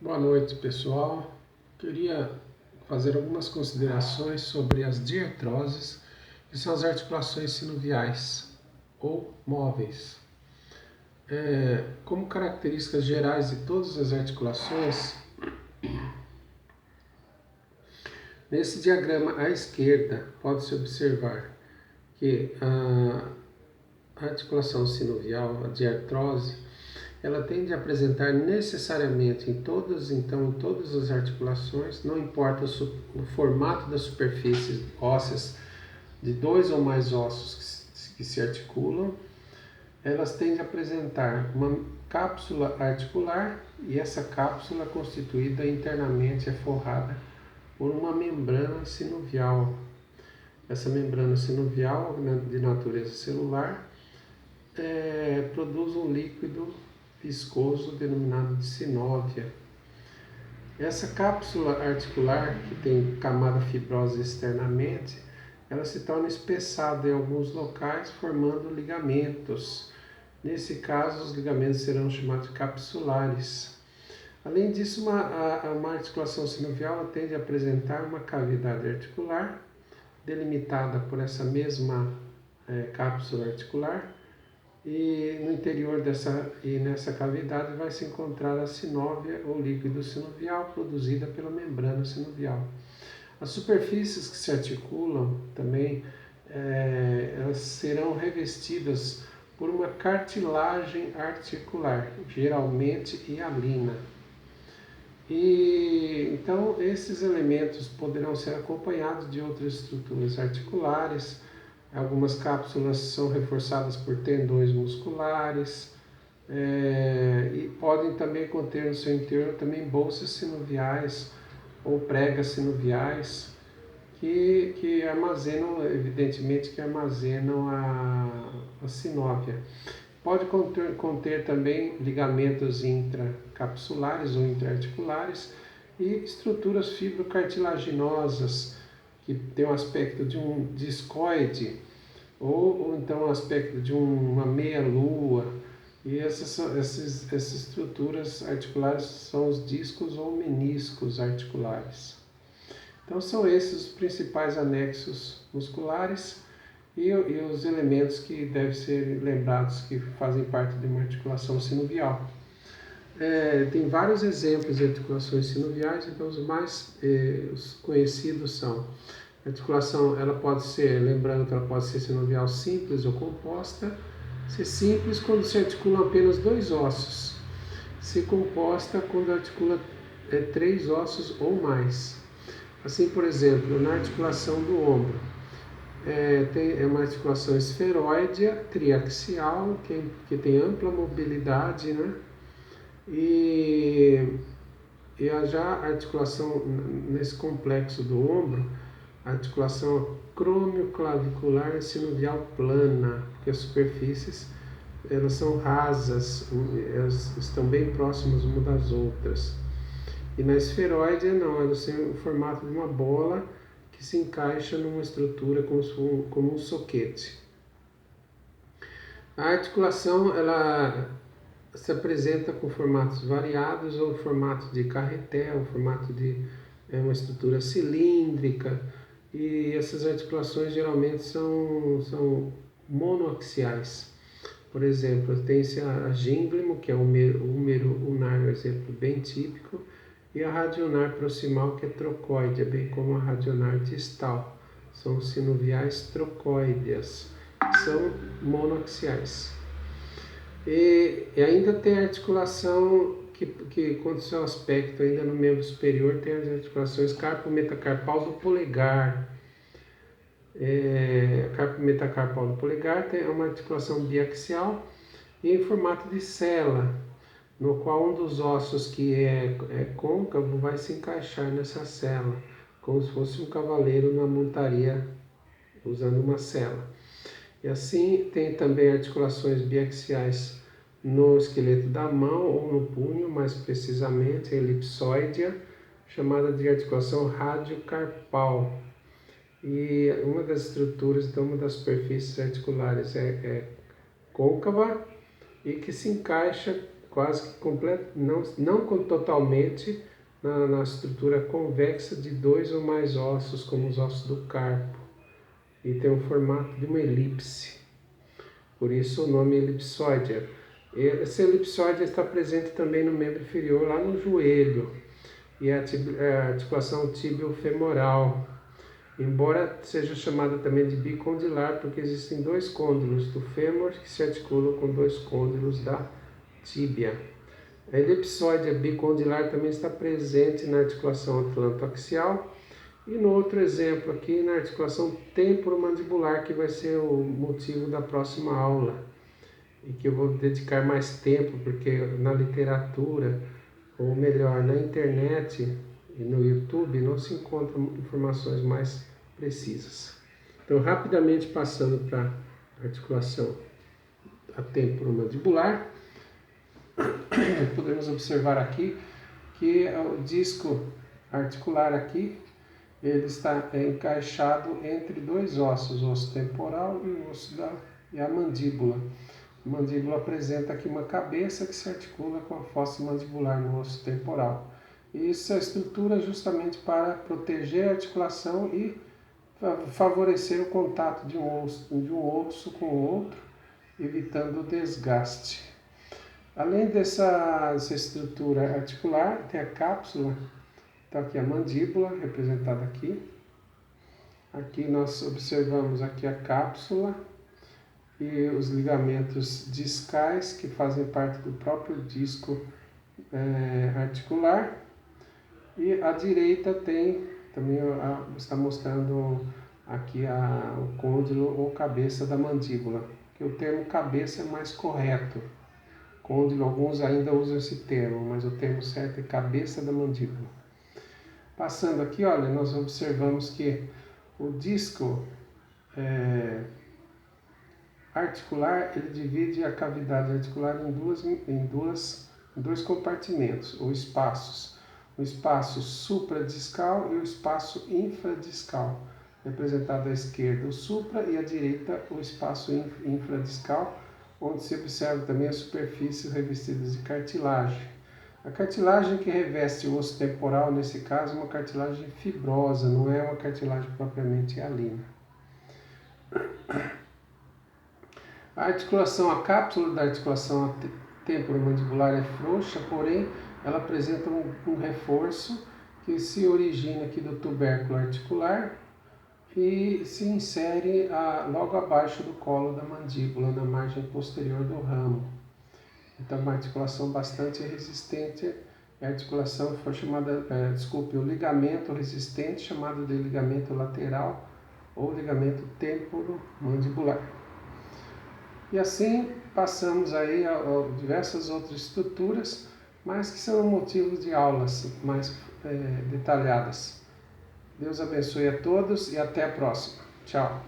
Boa noite, pessoal. Queria fazer algumas considerações sobre as diartroses, que são as articulações sinoviais ou móveis. Como características gerais de todas as articulações, nesse diagrama à esquerda pode-se observar que a articulação sinovial, a diartrose, ela tende a apresentar necessariamente em todas as articulações, não importa o formato das superfícies ósseas de dois ou mais ossos que se articulam, elas tendem a apresentar uma cápsula articular e essa cápsula constituída internamente é forrada por uma membrana sinovial. Essa membrana sinovial, de natureza celular, produz um líquido viscoso denominado de sinóvia. Essa cápsula articular, que tem camada fibrosa externamente, ela se torna espessada em alguns locais, formando ligamentos. Nesse caso, os ligamentos serão chamados de capsulares. Além disso, uma articulação sinovial tende a apresentar uma cavidade articular, delimitada por essa mesma cápsula articular, e no interior nessa cavidade vai se encontrar a sinóvia ou líquido sinovial produzida pela membrana sinovial. As superfícies que se articulam também elas serão revestidas por uma cartilagem articular, geralmente hialina. E então esses elementos poderão ser acompanhados de outras estruturas articulares. Algumas cápsulas são reforçadas por tendões musculares e podem também conter no seu interior também bolsas sinoviais ou pregas sinoviais que armazenam, evidentemente, a sinóvia. Pode conter também ligamentos intracapsulares ou intraarticulares e estruturas fibrocartilaginosas, que tem um aspecto de um discoide ou então um aspecto de uma meia-lua. E essas estruturas articulares são os discos ou meniscos articulares. Então são esses os principais anexos musculares e os elementos que devem ser lembrados que fazem parte de uma articulação sinovial. Tem vários exemplos de articulações sinoviais, então os conhecidos são a articulação, ela pode ser, lembrando que ela pode ser sinovial simples ou composta. Ser simples quando se articulam apenas dois ossos, ser composta quando articula três ossos ou mais. Assim, por exemplo, na articulação do ombro, é uma articulação esferóidea, triaxial, que tem ampla mobilidade, né? E já a articulação nesse complexo do ombro, a articulação crônio-clavicular sinovial plana, porque as superfícies elas são rasas, elas estão bem próximas umas das outras. E na esferóidea não, elas têm o formato de uma bola que se encaixa numa estrutura como um soquete. A articulação ela se apresenta com formatos variados, ou formato de carretel, formato de uma estrutura cilíndrica, e essas articulações geralmente são monoaxiais. Por exemplo, tem-se a gínglimo, que é o húmero ulnar, um exemplo bem típico, e a radionar proximal, que é trocóidea, bem como a radionar distal. São sinoviais trocóideas, que são monoaxiais. E ainda tem a articulação que quanto ao seu aspecto, ainda no membro superior, tem as articulações carpo-metacarpal do polegar. A carpo-metacarpal do polegar é uma articulação biaxial e em formato de cela, no qual um dos ossos que é côncavo vai se encaixar nessa cela, como se fosse um cavaleiro na montaria usando uma cela. E assim tem também articulações biaxiais no esqueleto da mão ou no punho, mais precisamente a elipsóidea, chamada de articulação radiocarpal. E uma das estruturas, então uma das superfícies articulares é côncava e que se encaixa quase que completo, não totalmente na estrutura convexa de dois ou mais ossos, como os ossos do carpo, e tem o formato de uma elipse, por isso o nome elipsoide. Esse elipsoide está presente também no membro inferior, lá no joelho, e a articulação tíbio-femoral, embora seja chamada também de bicondilar, porque existem dois côndilos do fêmur que se articulam com dois côndilos da tíbia. A elipsoide bicondilar também está presente na articulação atlantoaxial e no outro exemplo aqui na articulação temporomandibular, que vai ser o motivo da próxima aula e que eu vou dedicar mais tempo, porque na literatura, ou melhor, na internet e no YouTube não se encontram informações mais precisas. Então, rapidamente passando para a articulação temporomandibular, podemos observar aqui que o disco articular aqui, ele está encaixado entre dois ossos, o osso temporal e o osso e a mandíbula. A mandíbula apresenta aqui uma cabeça que se articula com a fossa mandibular no osso temporal. E isso é a estrutura justamente para proteger a articulação e favorecer o contato de um osso com o outro, evitando o desgaste. Além dessa estrutura articular, tem a cápsula. Então aqui a mandíbula, representada aqui. Aqui nós observamos aqui a cápsula e os ligamentos discais, que fazem parte do próprio disco articular. E à direita tem, também está mostrando aqui o côndilo ou cabeça da mandíbula, que o termo cabeça é mais correto. Côndilo, alguns ainda usam esse termo, mas o termo certo é cabeça da mandíbula. Passando aqui, olha, nós observamos que o disco articular, ele divide a cavidade articular em dois compartimentos, ou espaços. O espaço supradiscal e o espaço infradiscal. Representado à esquerda o supra e à direita o espaço infradiscal, onde se observa também as superfícies revestidas de cartilagem. A cartilagem que reveste o osso temporal, nesse caso, é uma cartilagem fibrosa, não é uma cartilagem propriamente hialina. A cápsula da articulação temporomandibular é frouxa, porém ela apresenta um reforço que se origina aqui do tubérculo articular e se insere logo abaixo do colo da mandíbula, na margem posterior do ramo. Então, uma articulação bastante resistente. A articulação foi chamada, o ligamento resistente, chamado de ligamento lateral ou ligamento temporomandibular. E assim passamos aí a diversas outras estruturas, mas que são motivos de aulas mais detalhadas. Deus abençoe a todos e até a próxima. Tchau.